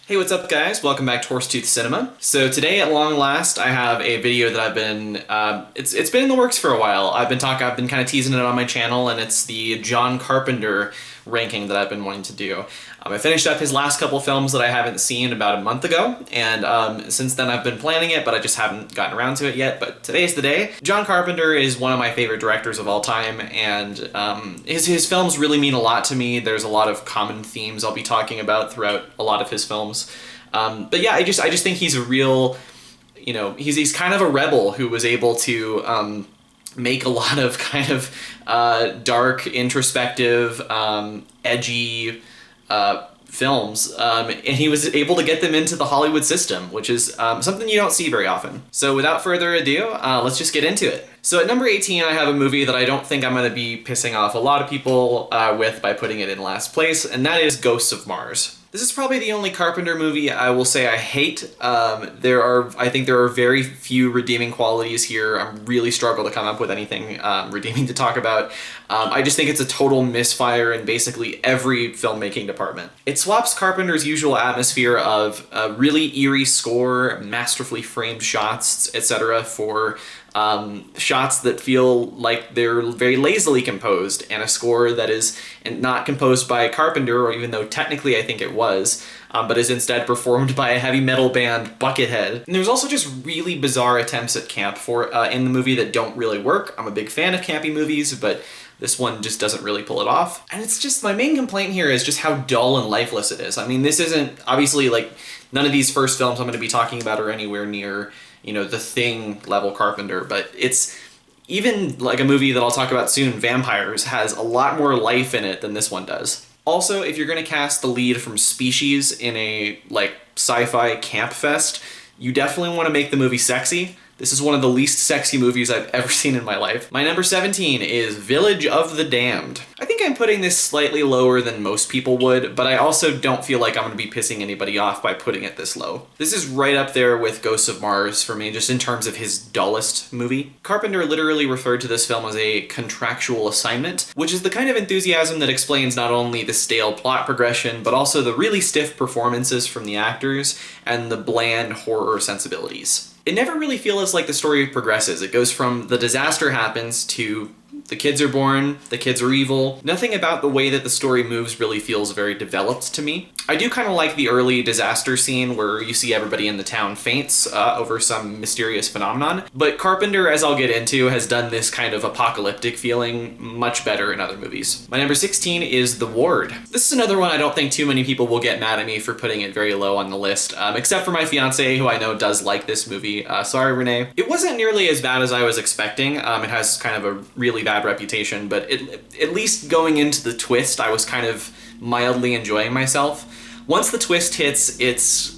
Hey, what's up guys? Welcome back to Horsetooth Cinema. So today at long last I have a video that I've been, it's been in the works for a while. I've been kind of teasing it on my channel, and it's the John Carpenter ranking that I've been wanting to do. I finished up his last couple films that I haven't seen about a month ago, and since then I've been planning it, but I just haven't gotten around to it yet, but today's the day. John Carpenter is one of my favorite directors of all time, and his films really mean a lot to me. There's a lot of common themes I'll be talking about throughout a lot of his films. But yeah, I just think he's a real, he's kind of a rebel who was able to make a lot of kind of dark, introspective, edgy films, and he was able to get them into the Hollywood system, which is something you don't see very often. So without further ado, let's just get into it. So at number 18, I have a movie that I don't think I'm going to be pissing off a lot of people with by putting it in last place, and that is Ghosts of Mars. This is probably the only Carpenter movie I will say I hate. I think there are very few redeeming qualities here. I really struggle to come up with anything redeeming to talk about. I just think it's a total misfire in basically every filmmaking department. It swaps Carpenter's usual atmosphere of a really eerie score, masterfully framed shots, etc. for shots that feel like they're very lazily composed, and a score that is not composed by Carpenter, or even though technically I think it was, but is instead performed by a heavy metal band, Buckethead. And there's also just really bizarre attempts at camp in the movie that don't really work. I'm a big fan of campy movies, but this one just doesn't really pull it off. And it's just, my main complaint here is just how dull and lifeless it is. I mean, this isn't, obviously, like, none of these first films I'm going to be talking about are anywhere near, The Thing level Carpenter, but it's even like a movie that I'll talk about soon, Vampires, has a lot more life in it than this one does. Also, if you're going to cast the lead from Species in a, sci-fi camp fest, you definitely want to make the movie sexy. This is one of the least sexy movies I've ever seen in my life. My number 17 is Village of the Damned. I think I'm putting this slightly lower than most people would, but I also don't feel like I'm going to be pissing anybody off by putting it this low. This is right up there with Ghosts of Mars for me, just in terms of his dullest movie. Carpenter literally referred to this film as a contractual assignment, which is the kind of enthusiasm that explains not only the stale plot progression, but also the really stiff performances from the actors and the bland horror sensibilities. It never really feels like the story progresses. It goes from the disaster happens to the kids are born, the kids are evil. Nothing about the way that the story moves really feels very developed to me. I do kind of like the early disaster scene where you see everybody in the town faints over some mysterious phenomenon, but Carpenter, as I'll get into, has done this kind of apocalyptic feeling much better in other movies. My number 16 is The Ward. This is another one I don't think too many people will get mad at me for putting it very low on the list, except for my fiance, who I know does like this movie. Sorry, Renee. It wasn't nearly as bad as I was expecting. It has kind of a really bad reputation, but at least going into the twist, I was kind of mildly enjoying myself. Once the twist hits, it's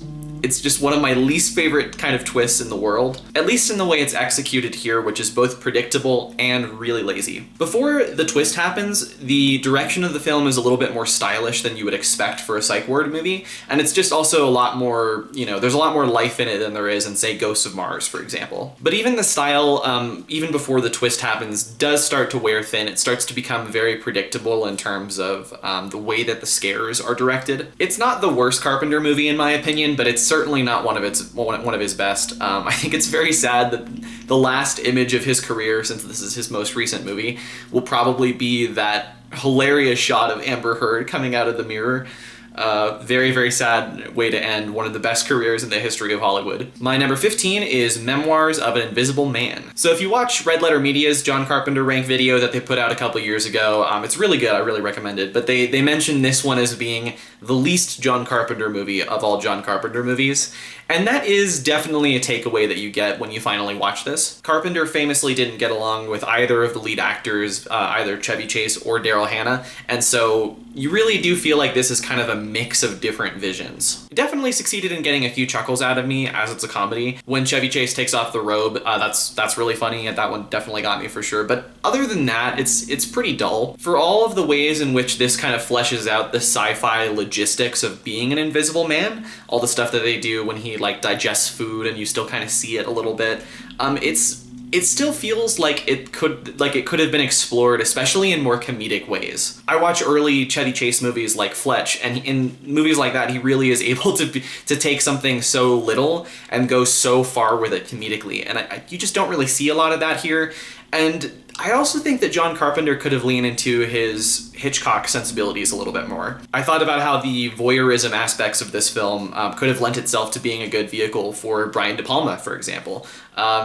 just one of my least favorite kind of twists in the world, at least in the way it's executed here, which is both predictable and really lazy. Before the twist happens, the direction of the film is a little bit more stylish than you would expect for a psych ward movie, and it's just also a lot more, there's a lot more life in it than there is in, say, Ghosts of Mars, for example. But even the style, even before the twist happens, does start to wear thin. It starts to become very predictable in terms of the way that the scares are directed. It's not the worst Carpenter movie, in my opinion, but it's certainly not one of his best. I think it's very sad that the last image of his career, since this is his most recent movie, will probably be that hilarious shot of Amber Heard coming out of the mirror. Very, very sad way to end one of the best careers in the history of Hollywood. My number 15 is Memoirs of an Invisible Man. So if you watch Red Letter Media's John Carpenter rank video that they put out a couple years ago, it's really good, I really recommend it, but they mentioned this one as being the least John Carpenter movie of all John Carpenter movies, and that is definitely a takeaway that you get when you finally watch this. Carpenter famously didn't get along with either of the lead actors, either Chevy Chase or Daryl Hannah, and so you really do feel like this is kind of a mix of different visions. It definitely succeeded in getting a few chuckles out of me, as it's a comedy. When Chevy Chase takes off the robe, that's really funny, and that one definitely got me for sure. But other than that, it's pretty dull. For all of the ways in which this kind of fleshes out the sci-fi logistics of being an invisible man, all the stuff that they do when he digests food and you still kind of see it a little bit, it's it still feels like it could have been explored, especially in more comedic ways. I watch early Chevy Chase movies like Fletch, and in movies like that, he really is able to take something so little and go so far with it comedically, and you just don't really see a lot of that here. And I also think that John Carpenter could have leaned into his Hitchcock sensibilities a little bit more. I thought about how the voyeurism aspects of this film could have lent itself to being a good vehicle for Brian De Palma, for example.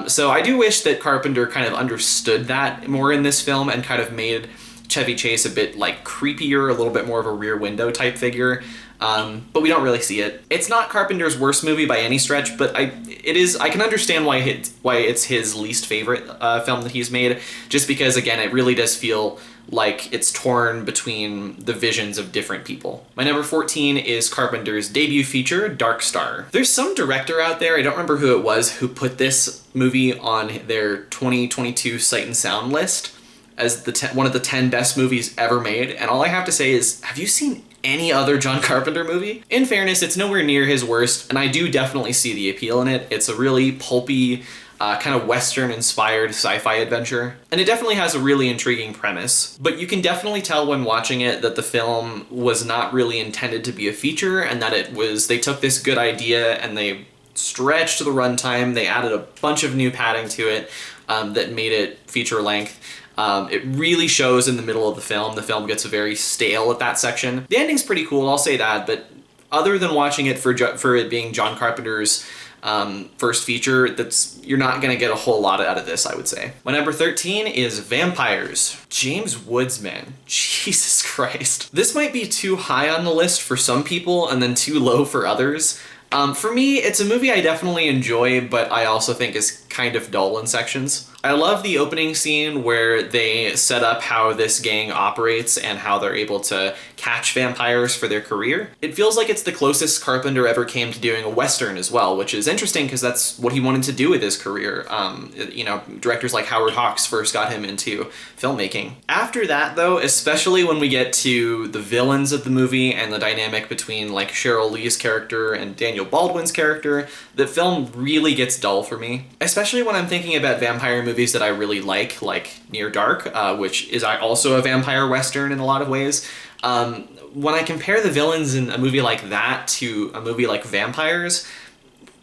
So I do wish that Carpenter kind of understood that more in this film and kind of made Chevy Chase a bit like creepier, a little bit more of a Rear Window type figure. But we don't really see it. It's not Carpenter's worst movie by any stretch, but I can understand why it's his least favorite film that he's made, just because, again, it really does feel like it's torn between the visions of different people. My number 14 is Carpenter's debut feature, Dark Star. There's some director out there, I don't remember who it was, who put this movie on their 2022 Sight and Sound list as one of the 10 best movies ever made, and all I have to say is, have you seen any other John Carpenter movie? In fairness, it's nowhere near his worst, and I do definitely see the appeal in it. It's a really pulpy, kind of Western-inspired sci-fi adventure, and it definitely has a really intriguing premise. But you can definitely tell when watching it that the film was not really intended to be a feature, and that they took this good idea and they stretched the runtime, they added a bunch of new padding to it that made it feature-length. It really shows in the middle of the film. The film gets very stale at that section. The ending's pretty cool, I'll say that, but other than watching it for it being John Carpenter's first feature, you're not going to get a whole lot out of this, I would say. My number 13 is Vampires. James Woods, man. Jesus Christ. This might be too high on the list for some people and then too low for others. For me, it's a movie I definitely enjoy, but I also think is kind of dull in sections. I love the opening scene where they set up how this gang operates and how they're able to catch vampires for their career. It feels like it's the closest Carpenter ever came to doing a Western as well, which is interesting because that's what he wanted to do with his career. Directors like Howard Hawks first got him into filmmaking. After that, though, especially when we get to the villains of the movie and the dynamic between like Cheryl Lee's character and Daniel Baldwin's character, the film really gets dull for me. Especially when I'm thinking about vampire movies that I really like Near Dark, which is also a vampire western in a lot of ways. When I compare the villains in a movie like that to a movie like Vampires,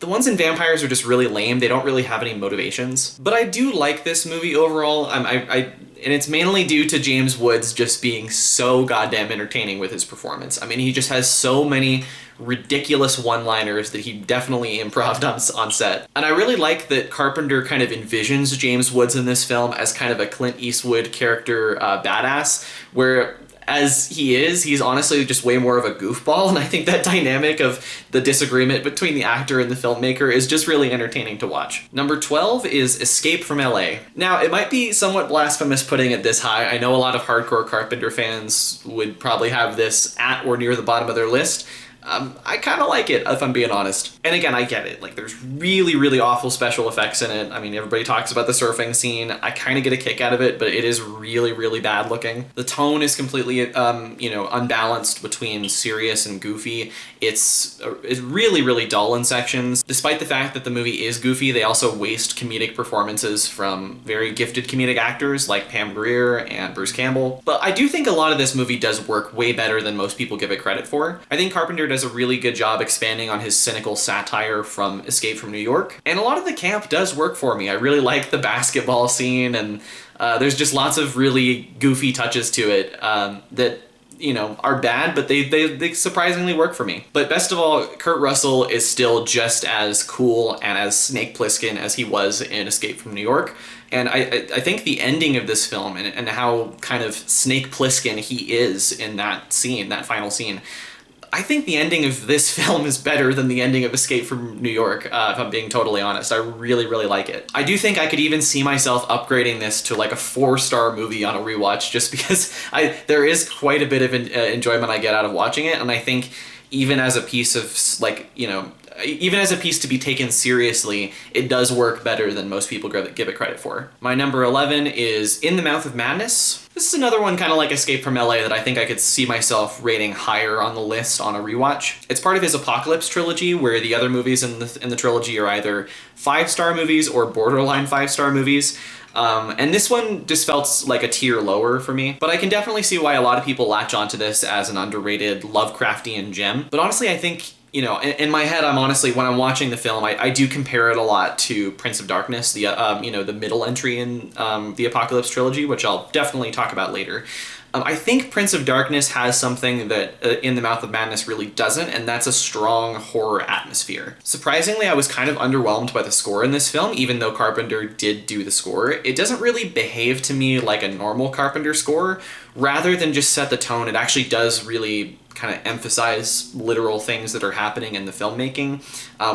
the ones in Vampires are just really lame. They don't really have any motivations. But I do like this movie overall, and it's mainly due to James Woods just being so goddamn entertaining with his performance. I mean, he just has so many ridiculous one-liners that he definitely improv'd on set. And I really like that Carpenter kind of envisions James Woods in this film as kind of a Clint Eastwood character badass, where as he's honestly just way more of a goofball, and I think that dynamic of the disagreement between the actor and the filmmaker is just really entertaining to watch. Number 12 is Escape from LA. Now, it might be somewhat blasphemous putting it this high. I know a lot of hardcore Carpenter fans would probably have this at or near the bottom of their list. I kind of like it, if I'm being honest. And again, I get it. Like, there's really, really awful special effects in it. I mean, everybody talks about the surfing scene. I kind of get a kick out of it, but it is really, really bad looking. The tone is completely, unbalanced between serious and goofy. It's really, really dull in sections. Despite the fact that the movie is goofy, they also waste comedic performances from very gifted comedic actors like Pam Grier and Bruce Campbell. But I do think a lot of this movie does work way better than most people give it credit for. I think Carpenter does a really good job expanding on his cynical satire from Escape from New York. And a lot of the camp does work for me. I really like the basketball scene, and there's just lots of really goofy touches to it that are bad, but they surprisingly work for me. But best of all, Kurt Russell is still just as cool and as Snake Plissken as he was in Escape from New York. And I think the ending of this film and how kind of Snake Plissken he is in that scene, that final scene, I think the ending of this film is better than the ending of Escape from New York, if I'm being totally honest. I really, really like it. I do think I could even see myself upgrading this to like a 4-star movie on a rewatch, just because there is quite a bit of enjoyment I get out of watching it, and I think even as a piece of even as a piece to be taken seriously, it does work better than most people give it credit for. My number 11 is In the Mouth of Madness. This is another one kind of like Escape from LA that I think I could see myself rating higher on the list on a rewatch. It's part of his Apocalypse trilogy, where the other movies in the trilogy are either 5-star movies or borderline 5-star movies. And this one just felt like a tier lower for me, but I can definitely see why a lot of people latch onto this as an underrated Lovecraftian gem. But honestly, I think, you know, in my head, I'm honestly, when I'm watching the film, I do compare it a lot to Prince of Darkness, the you know, the middle entry in the Apocalypse trilogy, which I'll definitely talk about later. I think Prince of Darkness has something that In the Mouth of Madness really doesn't, and that's a strong horror atmosphere. Surprisingly, I was kind of underwhelmed by the score in this film, even though Carpenter did do the score. It doesn't really behave to me like a normal Carpenter score. Rather than just set the tone, it actually does really kind of emphasize literal things that are happening in the filmmaking,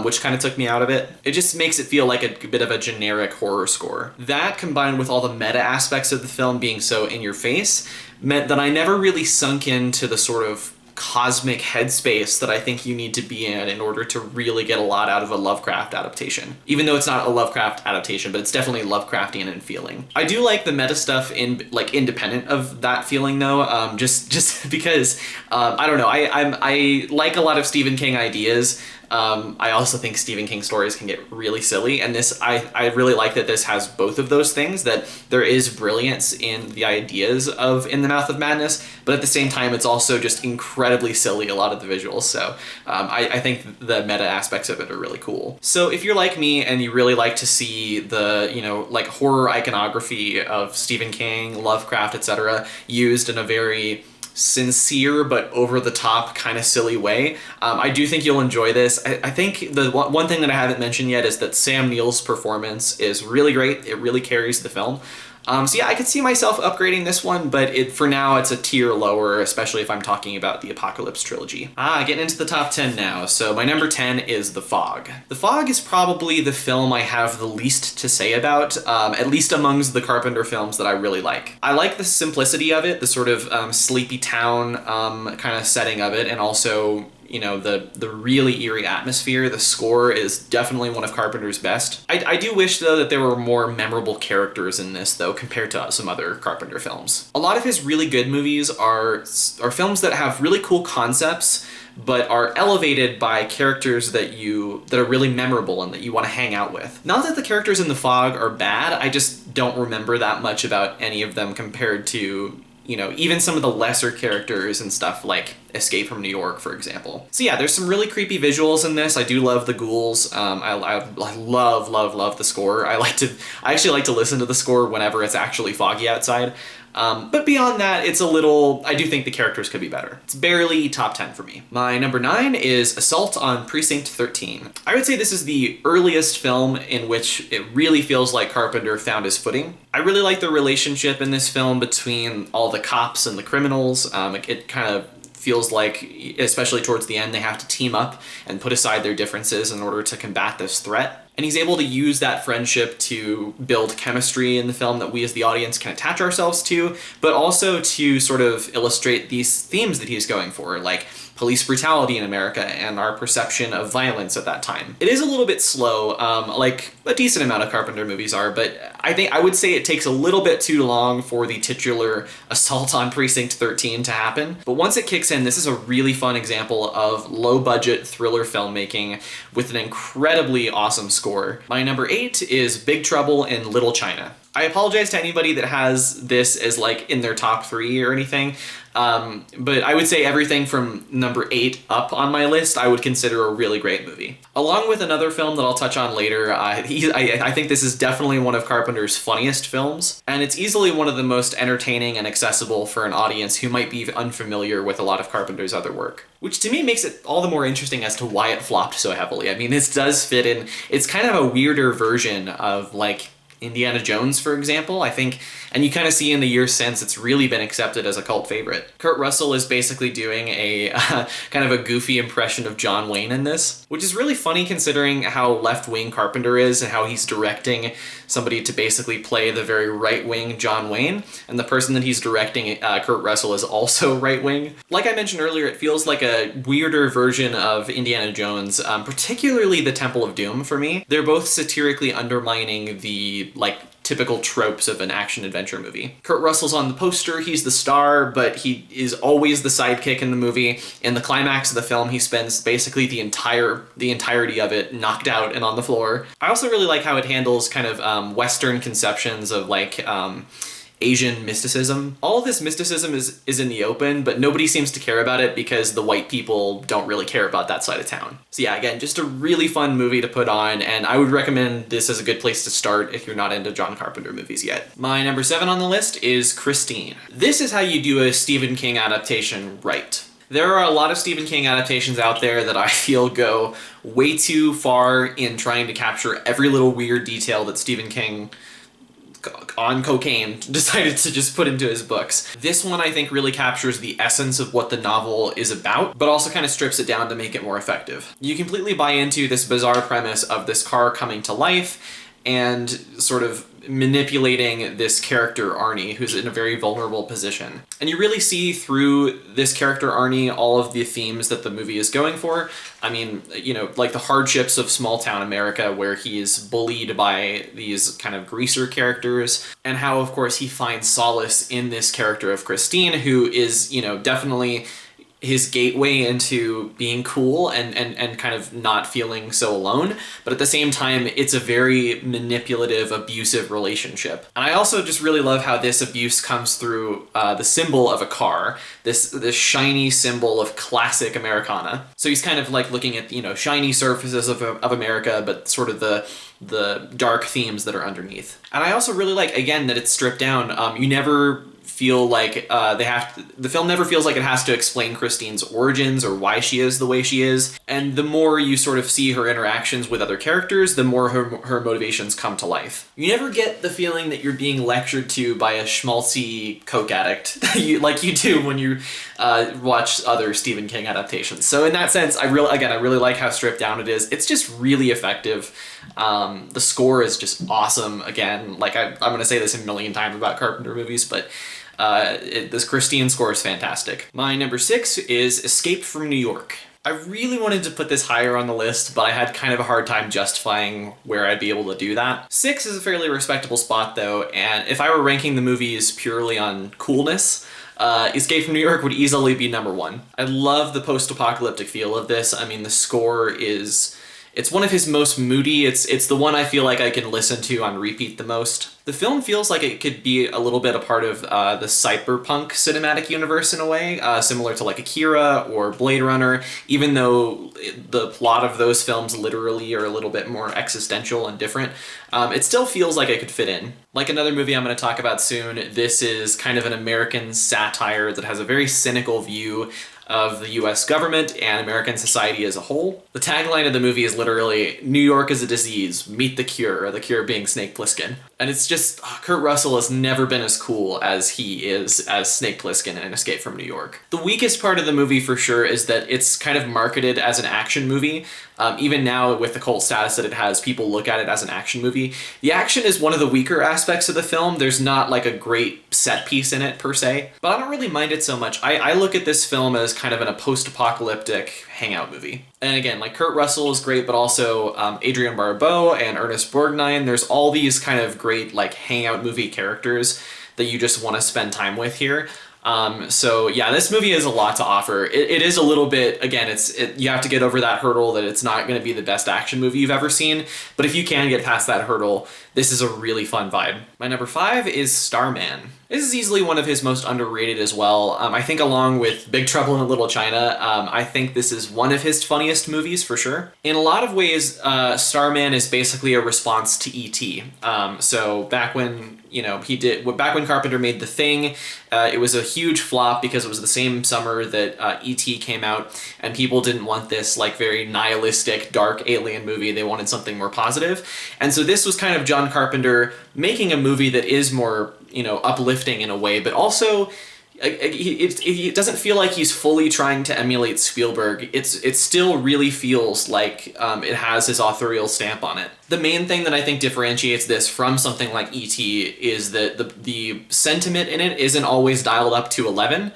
which kind of took me out of it. It just makes it feel like a bit of a generic horror score. That, combined with all the meta aspects of the film being so in your face, meant that I never really sunk into the sort of cosmic headspace that I think you need to be in order to really get a lot out of a Lovecraft adaptation. Even though it's not a Lovecraft adaptation, but it's definitely Lovecraftian in feeling. I do like the meta stuff independent of that feeling though, just because I don't know, I like a lot of Stephen King ideas. I also think Stephen King stories can get really silly, and this I really like that this has both of those things, that there is brilliance in the ideas of In the Mouth of Madness, but at the same time it's also just incredibly silly, a lot of the visuals, so I think the meta aspects of it are really cool. So if you're like me and you really like to see the, you know, like horror iconography of Stephen King, Lovecraft, etc. used in a very sincere but over-the-top kind of silly way, I do think you'll enjoy this. I think the one thing that I haven't mentioned yet is that Sam Neill's performance is really great. It really carries the film. So yeah, I could see myself upgrading this one, but for now it's a tier lower, especially if I'm talking about the Apocalypse trilogy. Getting into the top 10 now. So my number 10 is The Fog. The Fog is probably the film I have the least to say about, at least amongst the Carpenter films that I really like. I like the simplicity of it, the sort of sleepy town kind of setting of it, and also, you know, the really eerie atmosphere. The score is definitely one of Carpenter's best. I do wish, though, that there were more memorable characters in this, though, compared to some other Carpenter films. A lot of his really good movies are films that have really cool concepts, but are elevated by characters that are really memorable and that you want to hang out with. Not that the characters in The Fog are bad, I just don't remember that much about any of them compared to, you know, even some of the lesser characters and stuff like Escape from New York, for example. So yeah, there's some really creepy visuals in this. I do love the ghouls. I love the score. I actually like to listen to the score whenever it's actually foggy outside. But beyond that, I do think the characters could be better. It's barely top 10 for me. My number 9 is Assault on Precinct 13. I would say this is the earliest film in which it really feels like Carpenter found his footing. I really like the relationship in this film between all the cops and the criminals. It kind of feels like, especially towards the end, they have to team up and put aside their differences in order to combat this threat. And he's able to use that friendship to build chemistry in the film that we as the audience can attach ourselves to, but also to sort of illustrate these themes that he's going for, like police brutality in America and our perception of violence at that time. It is a little bit slow, like a decent amount of Carpenter movies are, but I would say it takes a little bit too long for the titular Assault on Precinct 13 to happen. But once it kicks in, this is a really fun example of low-budget thriller filmmaking with an incredibly awesome score. My number 8 is Big Trouble in Little China. I apologize to anybody that has this as like in their top 3 or anything, but I would say everything from number 8 up on my list I would consider a really great movie. Along with another film that I'll touch on later, I think this is definitely one of Carpenter's funniest films, and it's easily one of the most entertaining and accessible for an audience who might be unfamiliar with a lot of Carpenter's other work. Which to me makes it all the more interesting as to why it flopped so heavily. I mean, this does fit in, it's kind of a weirder version of like Indiana Jones, for example. I think and you kind of see in the years since it's really been accepted as a cult favorite. Kurt Russell is basically doing a kind of a goofy impression of John Wayne in this, which is really funny considering how left-wing Carpenter is and how he's directing somebody to basically play the very right-wing John Wayne, and the person that he's directing, Kurt Russell, is also right-wing. Like I mentioned earlier, it feels like a weirder version of Indiana Jones, particularly the Temple of Doom for me. They're both satirically undermining the, like, typical tropes of an action-adventure movie. Kurt Russell's on the poster, he's the star, but he is always the sidekick in the movie. In the climax of the film, he spends basically the entirety of it knocked out and on the floor. I also really like how it handles kind of Western conceptions of, like, Asian mysticism. All of this mysticism is in the open, but nobody seems to care about it because the white people don't really care about that side of town. So yeah, again, just a really fun movie to put on, and I would recommend this as a good place to start if you're not into John Carpenter movies yet. My number 7 on the list is Christine. This is how you do a Stephen King adaptation right. There are a lot of Stephen King adaptations out there that I feel go way too far in trying to capture every little weird detail that Stephen King on cocaine decided to just put into his books. This one I think really captures the essence of what the novel is about, but also kind of strips it down to make it more effective. You completely buy into this bizarre premise of this car coming to life and sort of manipulating this character Arnie, who's in a very vulnerable position. And you really see through this character Arnie all of the themes that the movie is going for. I mean, you know, like the hardships of small town America where he's bullied by these kind of greaser characters, and how, of course, he finds solace in this character of Christine, who is, you know, definitely his gateway into being cool and kind of not feeling so alone. But at the same time, it's a very manipulative, abusive relationship. And I also just really love how this abuse comes through the symbol of a car, this shiny symbol of classic Americana. So he's kind of like looking at, you know, shiny surfaces of America, but sort of the dark themes that are underneath. And I also really like, again, that it's stripped down. You never feel like the film never feels like it has to explain Christine's origins or why she is the way she is. And the more you sort of see her interactions with other characters, the more her motivations come to life. You never get the feeling that you're being lectured to by a schmaltzy coke addict like you do when you watch other Stephen King adaptations. So in that sense, I really like how stripped down it is. It's just really effective. The score is just awesome. Again, like I'm going to say this a million times about Carpenter movies, but this Christine score is fantastic. My number 6 is Escape from New York. I really wanted to put this higher on the list, but I had kind of a hard time justifying where I'd be able to do that. 6 is a fairly respectable spot though, and if I were ranking the movies purely on coolness, Escape from New York would easily be number 1. I love the post-apocalyptic feel of this. I mean, the score it's one of his most moody. It's the one I feel like I can listen to on repeat the most. The film feels like it could be a little bit a part of the cyberpunk cinematic universe in a way, similar to like Akira or Blade Runner, even though the plot of those films literally are a little bit more existential and different. It still feels like it could fit in. Like another movie I'm going to talk about soon, this is kind of an American satire that has a very cynical view of the US government and American society as a whole. The tagline of the movie is literally, "New York is a disease, meet the cure," the cure being Snake Plissken. And it's just, Kurt Russell has never been as cool as he is as Snake Plissken in Escape from New York. The weakest part of the movie for sure is that it's kind of marketed as an action movie. Even now with the cult status that it has, people look at it as an action movie. The action is one of the weaker aspects of the film. There's not like a great set piece in it per se, but I don't really mind it so much. I look at this film as kind of a post-apocalyptic hangout movie. And again, like Kurt Russell is great, but also Adrienne Barbeau and Ernest Borgnine. There's all these kind of great like hangout movie characters that you just want to spend time with here. So yeah, this movie has a lot to offer. It is a little bit, again, you have to get over that hurdle that it's not going to be the best action movie you've ever seen, but if you can get past that hurdle, this is a really fun vibe. My number 5 is Starman. This is easily one of his most underrated as well. I think along with Big Trouble in Little China, I think this is one of his funniest movies for sure. In a lot of ways, Starman is basically a response to E.T. So back when Carpenter made The Thing, it was a huge flop because it was the same summer that E.T. came out, and people didn't want this like very nihilistic, dark alien movie. They wanted something more positive. And so this was kind of John Carpenter making a movie that is more, uplifting in a way, but also it doesn't feel like he's fully trying to emulate Spielberg. It still really feels like it has his authorial stamp on it. The main thing that I think differentiates this from something like E.T. is that the sentiment in it isn't always dialed up to 11.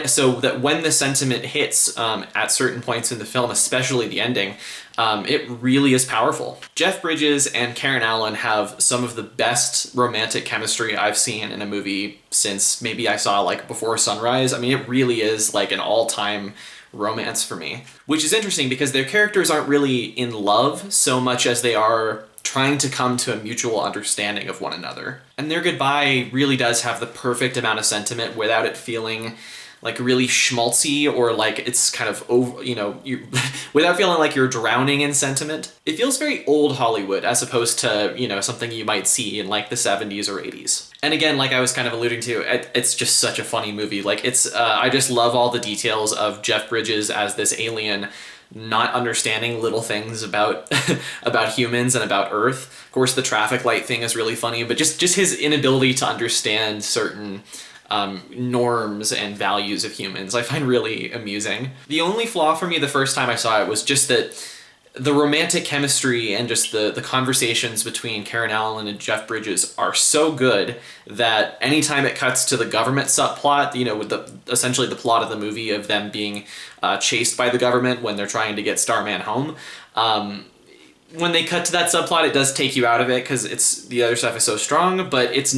So that when the sentiment hits at certain points in the film, especially the ending, it really is powerful. Jeff Bridges and Karen Allen have some of the best romantic chemistry I've seen in a movie since maybe I saw like Before Sunrise. I mean, it really is like an all-time romance for me, which is interesting because their characters aren't really in love so much as they are trying to come to a mutual understanding of one another. And their goodbye really does have the perfect amount of sentiment without it feeling like really schmaltzy or like it's kind of over, without feeling like you're drowning in sentiment. It feels very old Hollywood as opposed to, something you might see in like the 70s or 80s. And again, like I was kind of alluding to, it's just such a funny movie. Like I just love all the details of Jeff Bridges as this alien not understanding little things about about humans and about Earth. Of course, the traffic light thing is really funny, but just his inability to understand certain norms and values of humans I find really amusing. The only flaw for me the first time I saw it was just that the romantic chemistry and just the conversations between Karen Allen and Jeff Bridges are so good that anytime it cuts to the government subplot, with essentially the plot of the movie of them being chased by the government when they're trying to get Starman home, when they cut to that subplot, it does take you out of it because the other stuff is so strong, but it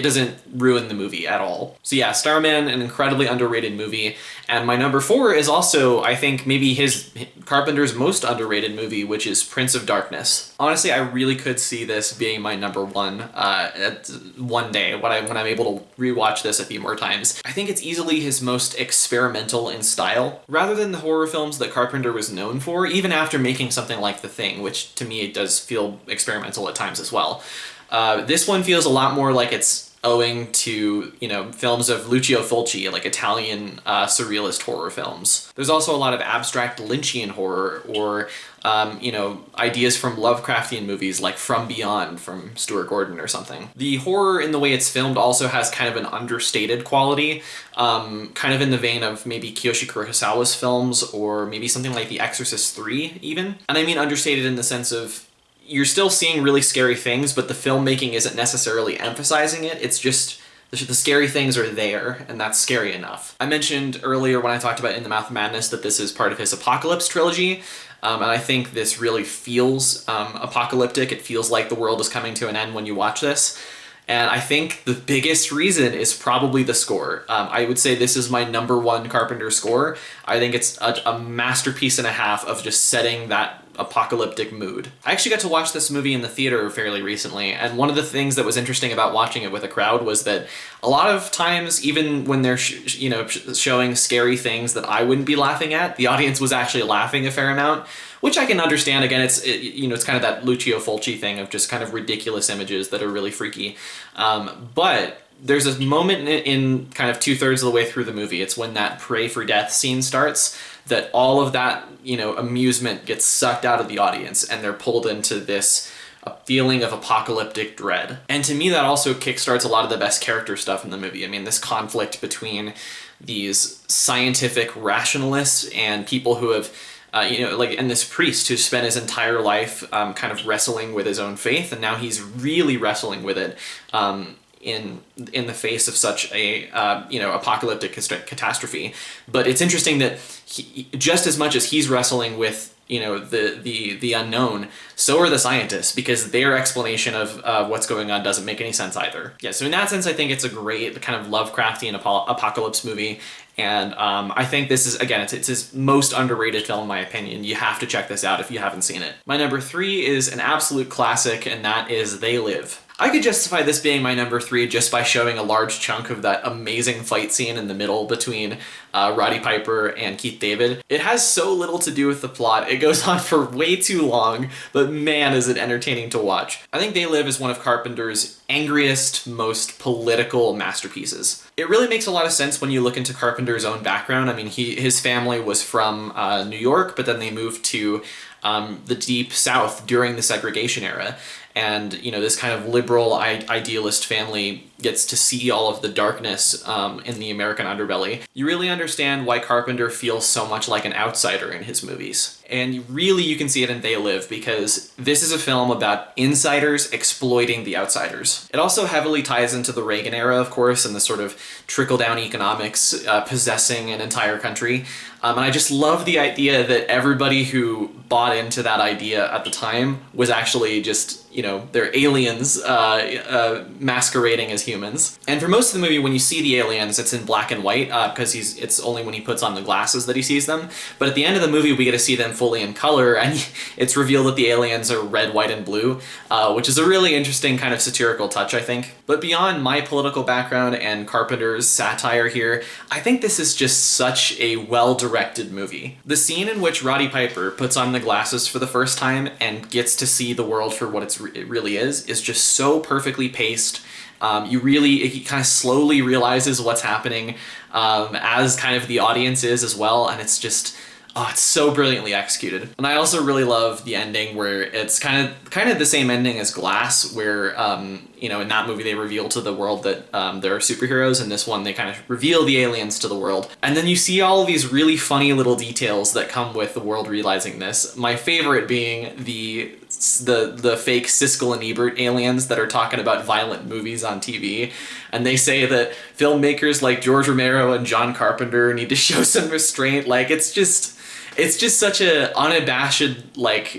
doesn't ruin the movie at all. So yeah, Starman, an incredibly underrated movie. And my number 4 is also, I think, maybe Carpenter's most underrated movie, which is Prince of Darkness. Honestly, I really could see this being my number 1 one day when I'm able to rewatch this a few more times. I think it's easily his most experimental in style. Rather than the horror films that Carpenter was known for, even after making something like The Thing, which to me it does feel experimental at times as well. This one feels a lot more like it's owing to, films of Lucio Fulci, like Italian surrealist horror films. There's also a lot of abstract Lynchian horror or, ideas from Lovecraftian movies like From Beyond from Stuart Gordon or something. The horror in the way it's filmed also has kind of an understated quality, kind of in the vein of maybe Kiyoshi Kurosawa's films or maybe something like The Exorcist 3 even. And I mean understated in the sense of you're still seeing really scary things, but the filmmaking isn't necessarily emphasizing it. It's just the scary things are there, and that's scary enough. I mentioned earlier when I talked about In the Mouth of Madness that this is part of his Apocalypse trilogy, and I think this really feels apocalyptic. It feels like the world is coming to an end when you watch this. And I think the biggest reason is probably the score. I would say this is my number 1 Carpenter score. I think it's a masterpiece and a half of just setting that apocalyptic mood. I actually got to watch this movie in the theater fairly recently, and one of the things that was interesting about watching it with a crowd was that a lot of times, even when they're showing scary things that I wouldn't be laughing at, the audience was actually laughing a fair amount, which I can understand. Again, it's kind of that Lucio Fulci thing of just kind of ridiculous images that are really freaky. But there's a moment in kind of 2/3 of the way through the movie. It's when that Pray for Death scene starts that all of that, amusement gets sucked out of the audience and they're pulled into this a feeling of apocalyptic dread. And to me, that also kickstarts a lot of the best character stuff in the movie. I mean, this conflict between these scientific rationalists and people who have and this priest who spent his entire life kind of wrestling with his own faith, and now he's really wrestling with it in the face of such a apocalyptic catastrophe. But it's interesting that just as much as he's wrestling with the unknown, so are the scientists, because their explanation of what's going on doesn't make any sense either. Yeah, so in that sense, I think it's a great kind of Lovecraftian apocalypse movie. And I think this is, again, it's his most underrated film in my opinion. You have to check this out if you haven't seen it. My number 3 is an absolute classic, and that is They Live. I could justify this being my number 3 just by showing a large chunk of that amazing fight scene in the middle between Roddy Piper and Keith David. It has so little to do with the plot. It goes on for way too long, but man, is it entertaining to watch. I think They Live is one of Carpenter's angriest, most political masterpieces. It really makes a lot of sense when you look into Carpenter's own background. I mean, his family was from New York, but then they moved to the Deep South during the segregation era. And, this kind of liberal idealist family, gets to see all of the darkness in the American underbelly, you really understand why Carpenter feels so much like an outsider in his movies. And you can see it in They Live, because this is a film about insiders exploiting the outsiders. It also heavily ties into the Reagan era, of course, and the sort of trickle-down economics possessing an entire country. And I just love the idea that everybody who bought into that idea at the time was actually just, they're aliens masquerading as humans. And for most of the movie, when you see the aliens, it's in black and white, because it's only when he puts on the glasses that he sees them. But at the end of the movie, we get to see them fully in color, and it's revealed that the aliens are red, white, and blue, which is a really interesting kind of satirical touch, I think. But beyond my political background and Carpenter's satire here, I think this is just such a well-directed movie. The scene in which Roddy Piper puts on the glasses for the first time and gets to see the world for what it really is just so perfectly paced. He kind of slowly realizes what's happening as kind of the audience is as well, and it's just, it's so brilliantly executed. And I also really love the ending, where it's kind of the same ending as Glass, where in that movie they reveal to the world that there are superheroes. In this one, they kind of reveal the aliens to the world. And then you see all of these really funny little details that come with the world realizing this. My favorite being the fake Siskel and Ebert aliens that are talking about violent movies on TV. And they say that filmmakers like George Romero and John Carpenter need to show some restraint. Like, it's just such a unabashed,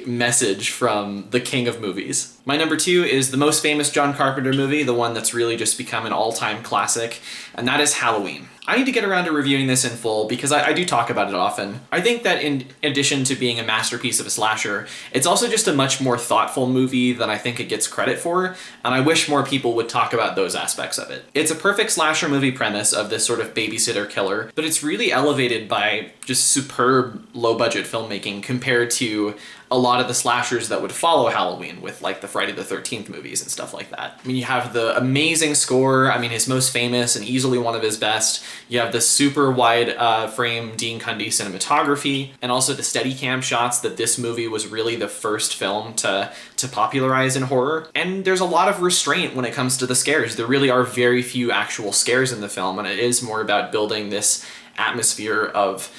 message from the king of movies. My number 2 is the most famous John Carpenter movie, the one that's really just become an all-time classic, and that is Halloween. I need to get around to reviewing this in full, because I do talk about it often. I think that in addition to being a masterpiece of a slasher, it's also just a much more thoughtful movie than I think it gets credit for, and I wish more people would talk about those aspects of it. It's a perfect slasher movie premise of this sort of babysitter killer, but it's really elevated by just superb low-budget filmmaking compared to a lot of the slashers that would follow Halloween, with the Friday the 13th movies and stuff like that. I mean, you have the amazing score, his most famous and easily one of his best. You have the super wide frame Dean Cundey cinematography, and also the Steadicam shots that this movie was really the first film to popularize in horror. And there's a lot of restraint when it comes to the scares. There really are very few actual scares in the film, and it is more about building this atmosphere of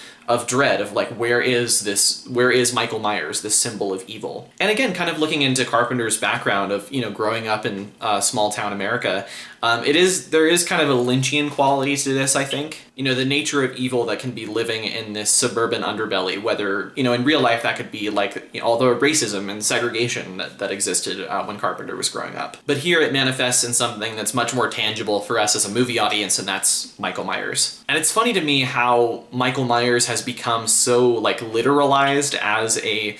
dread, of where is Michael Myers, this symbol of evil. And again, kind of looking into Carpenter's background of, growing up in small town America, there is kind of a Lynchian quality to this, I think. The nature of evil that can be living in this suburban underbelly, whether, in real life that could be all the racism and segregation that existed when Carpenter was growing up. But here it manifests in something that's much more tangible for us as a movie audience, and that's Michael Myers. And it's funny to me how Michael Myers has become so literalized as a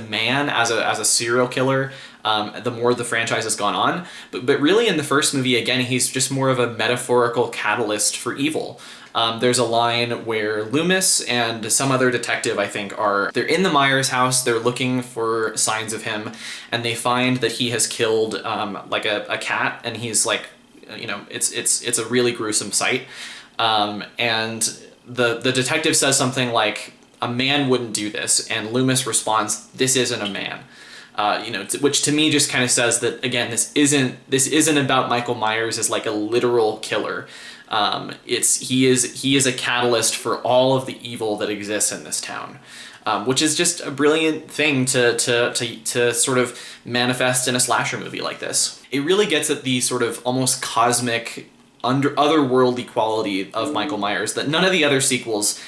man, as a serial killer, the more the franchise has gone on. But really in the first movie, again, he's just more of a metaphorical catalyst for evil. There's a line where Loomis and some other detective, I think, they're in the Myers house, they're looking for signs of him, and they find that he has killed a cat, and he's it's a really gruesome sight. And the detective says something like, "A man wouldn't do this," and Loomis responds, "This isn't a man." Which to me just kind of says that, again, this isn't about Michael Myers as a literal killer. He is a catalyst for all of the evil that exists in this town, which is just a brilliant thing to sort of manifest in a slasher movie like this. It really gets at the sort of almost cosmic, otherworldly quality of Michael Myers that none of the other sequels,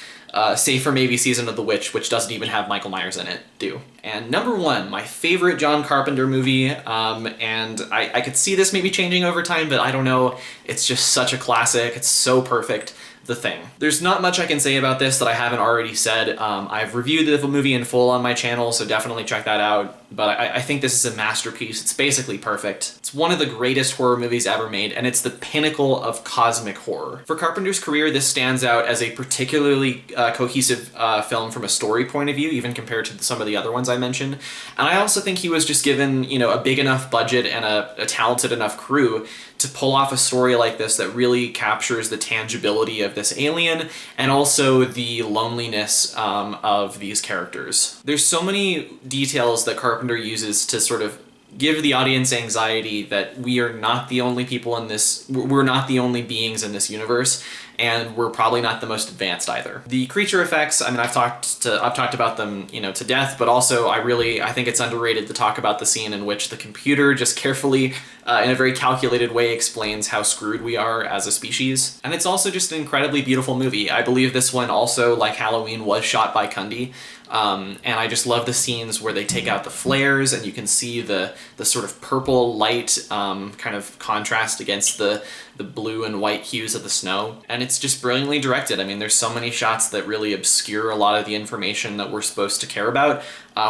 save for maybe Season of the Witch, which doesn't even have Michael Myers in it, do. And number 1, my favorite John Carpenter movie, and I could see this maybe changing over time, but I don't know, it's just such a classic, it's so perfect. The Thing. There's not much I can say about this that I haven't already said. I've reviewed the movie in full on my channel, so definitely check that out. But I think this is a masterpiece. It's basically perfect. It's one of the greatest horror movies ever made, and it's the pinnacle of cosmic horror. For Carpenter's career, this stands out as a particularly cohesive film from a story point of view, even compared to some of the other ones I mentioned. And I also think he was just given, a big enough budget and a talented enough crew to pull off a story like this that really captures the tangibility of this alien and also the loneliness of these characters. There's so many details that Carpenter uses to sort of give the audience anxiety that we are not the only people in this, we're not the only beings in this universe, and we're probably not the most advanced either. The creature effects, I mean, I've talked about them, you know, to death, but also I think it's underrated to talk about the scene in which the computer just carefully, in a very calculated way, explains how screwed we are as a species. And it's also just an incredibly beautiful movie. I believe this one also, like Halloween, was shot by Cundy. And I just love the scenes where they take out the flares and you can see the sort of purple light kind of contrast against the blue and white hues of the snow. And it's just brilliantly directed. I mean, there's so many shots that really obscure a lot of the information that we're supposed to care about,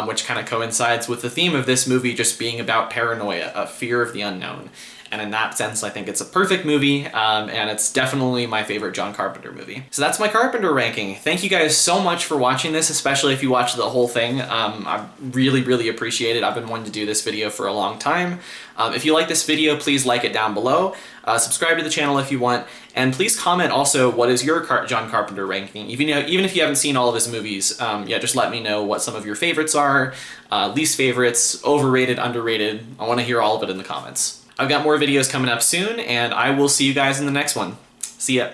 which kind of coincides with the theme of this movie just being about paranoia, a fear of the unknown. And in that sense, I think it's a perfect movie, and it's definitely my favorite John Carpenter movie. So that's my Carpenter ranking. Thank you guys so much for watching this, especially if you watched the whole thing. I really, really appreciate it. I've been wanting to do this video for a long time. If you like this video, please like it down below. Subscribe to the channel if you want, and please comment also what is your John Carpenter ranking. Even if you haven't seen all of his movies, yeah, just let me know what some of your favorites are, least favorites, overrated, underrated. I want to hear all of it in the comments. I've got more videos coming up soon, and I will see you guys in the next one. See ya.